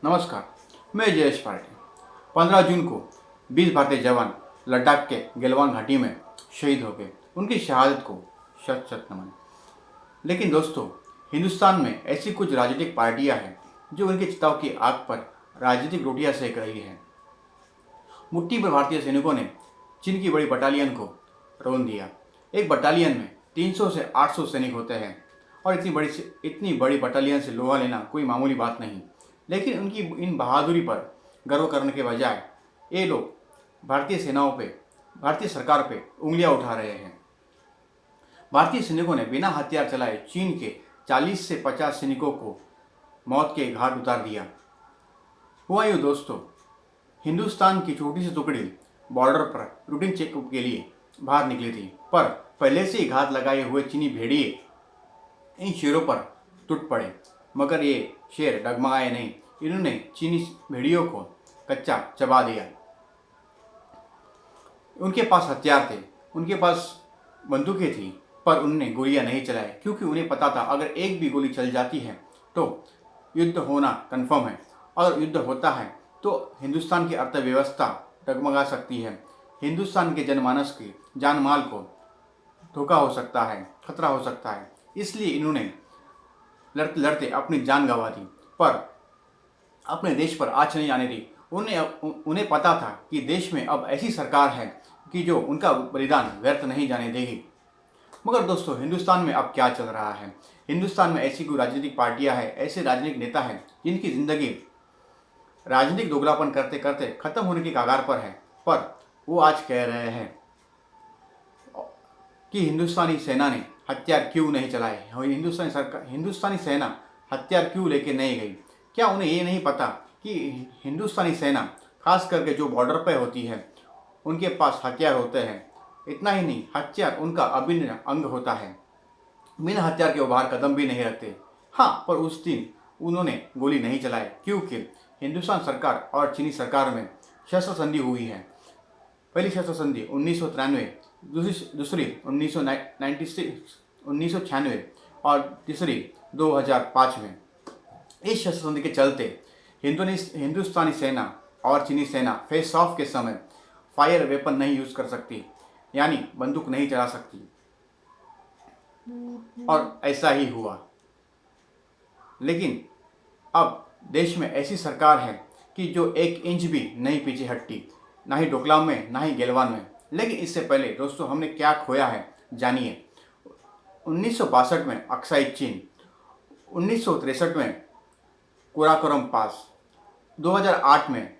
नमस्कार, मैं जयेश पार्टी। 15 जून को 20 भारतीय जवान लद्दाख के गलवान घाटी में शहीद हो गए। उनकी शहादत को शत शत नमन। लेकिन दोस्तों, हिंदुस्तान में ऐसी कुछ राजनीतिक पार्टियां हैं जो उनके चिताओं की आग पर राजनीतिक रोटियां सेक रही है। मुट्ठी भर भारतीय सैनिकों ने चीन की बड़ी बटालियन को रौंद दिया। एक बटालियन में 300 से 800 सैनिक होते हैं और इतनी बड़ी बटालियन से लोहा लेना कोई मामूली बात नहीं। लेकिन उनकी इन बहादुरी पर गर्व करने के बजाय ये लोग भारतीय सरकार पे उंगलियां उठा रहे हैं। भारतीय सैनिकों ने बिना हथियार चलाए चीन के 40 से 50 सैनिकों को मौत के घाट उतार दिया। हुआ यूँ दोस्तों, हिंदुस्तान की छोटी सी टुकड़ी बॉर्डर पर रूटीन चेकअप के लिए बाहर निकली थी, पर पहले से ही घात लगाए हुए चीनी भेड़िए इन शेरों पर टूट पड़े। मगर ये शेर डगमगाए नहीं, इन्होंने चीनी भेड़ियों को कच्चा चबा दिया। उनके पास हथियार थे, उनके पास बंदूकें थी, पर उन्होंने गोलियां नहीं चलाई, क्योंकि उन्हें पता था अगर एक भी गोली चल जाती है तो युद्ध होना कन्फर्म है। अगर युद्ध होता है तो हिंदुस्तान की अर्थव्यवस्था डगमगा सकती है, हिंदुस्तान के जनमानस की जान माल को धोखा हो सकता है, खतरा हो सकता है। इसलिए इन्होंने लड़ते लड़ते अपनी जान गंवा दी, पर अपने देश पर आँच नहीं आने दी। उन्हें पता था कि देश में अब ऐसी सरकार है कि जो उनका बलिदान व्यर्थ नहीं जाने देगी। मगर दोस्तों, हिंदुस्तान में अब क्या चल रहा है? हिंदुस्तान में ऐसी कोई राजनीतिक पार्टियां हैं, ऐसे राजनीतिक नेता हैं जिनकी ज़िंदगी राजनीतिक दोगलापन करते करते खत्म होने की कगार पर है, पर वो आज कह रहे हैं कि हिंदुस्तानी सेना ने हथियार क्यों नहीं चलाए, हिंदुस्तानी सेना हथियार क्यों लेके नहीं गई। क्या उन्हें ये नहीं पता कि हिंदुस्तानी सेना खास करके जो बॉर्डर पे होती है उनके पास हथियार होते हैं। इतना ही नहीं, हथियार उनका अभिन्न अंग होता है। बिना हथियार के वो बाहर कदम भी नहीं रखते। हाँ, पर उस दिन उन्होंने गोली नहीं चलाई, क्योंकि हिंदुस्तान सरकार और चीनी सरकार में शस्त्र संधि हुई है। पहली शस्त्र संधि 1993, दूसरी 1996 और तीसरी 2005 में। इस शस्त्र संधि के चलते हिंदुस्तानी सेना और चीनी सेना फेस ऑफ के समय फायर वेपन नहीं यूज कर सकती, यानी बंदूक नहीं चला सकती। और ऐसा ही हुआ। लेकिन अब देश में ऐसी सरकार है कि जो 1 इंच भी नहीं पीछे हटती, ना ही डोकलाम में, ना ही गलवान में। लेकिन इससे पहले दोस्तों, हमने क्या खोया है जानिए। 1962 में अक्साई चीन, 1963 में काराकोरम पास, 2008 में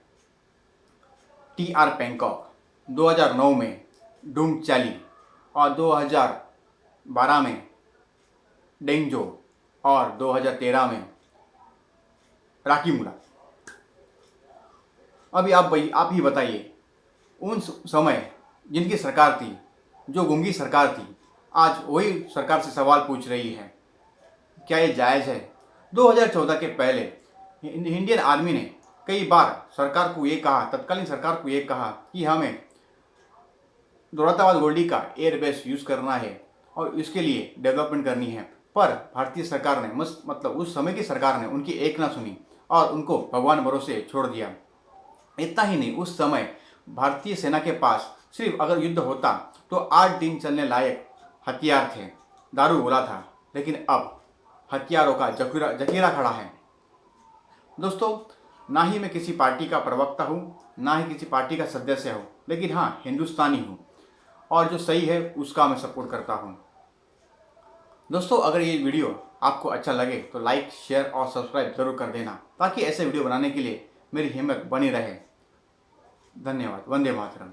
TR पैंकॉक, 2009 में डूम चैली और 2012 में डेंगजो और 2013 में राकीमुला। अभी आप ही बताइए, उन समय जिनकी सरकार थी, जो गूंगी सरकार थी, आज वही सरकार से सवाल पूछ रही है। क्या ये जायज़ है? 2014 के पहले इंडियन आर्मी ने कई बार तत्कालीन सरकार को ये कहा कि हमें दौलताबाद गोल्डी का एयरबेस यूज़ करना है और इसके लिए डेवलपमेंट करनी है। पर भारतीय सरकार ने उस समय की सरकार ने उनकी एक ना सुनी और उनको भगवान भरोसे छोड़ दिया। इतना ही नहीं, उस समय भारतीय सेना के पास सिर्फ अगर युद्ध होता तो 8 दिन चलने लायक हथियार थे, दारू गोला था। लेकिन अब हथियारों का जखीरा खड़ा है। दोस्तों, ना ही मैं किसी पार्टी का प्रवक्ता हूँ, ना ही किसी पार्टी का सदस्य हूँ, लेकिन हाँ, हिंदुस्तानी हूँ और जो सही है उसका मैं सपोर्ट करता हूँ। दोस्तों, अगर ये वीडियो आपको अच्छा लगे तो लाइक, शेयर और सब्सक्राइब जरूर कर देना, ताकि ऐसे वीडियो बनाने के लिए मेरी हिम्मत बनी रहे। धन्यवाद। वंदे मातरम।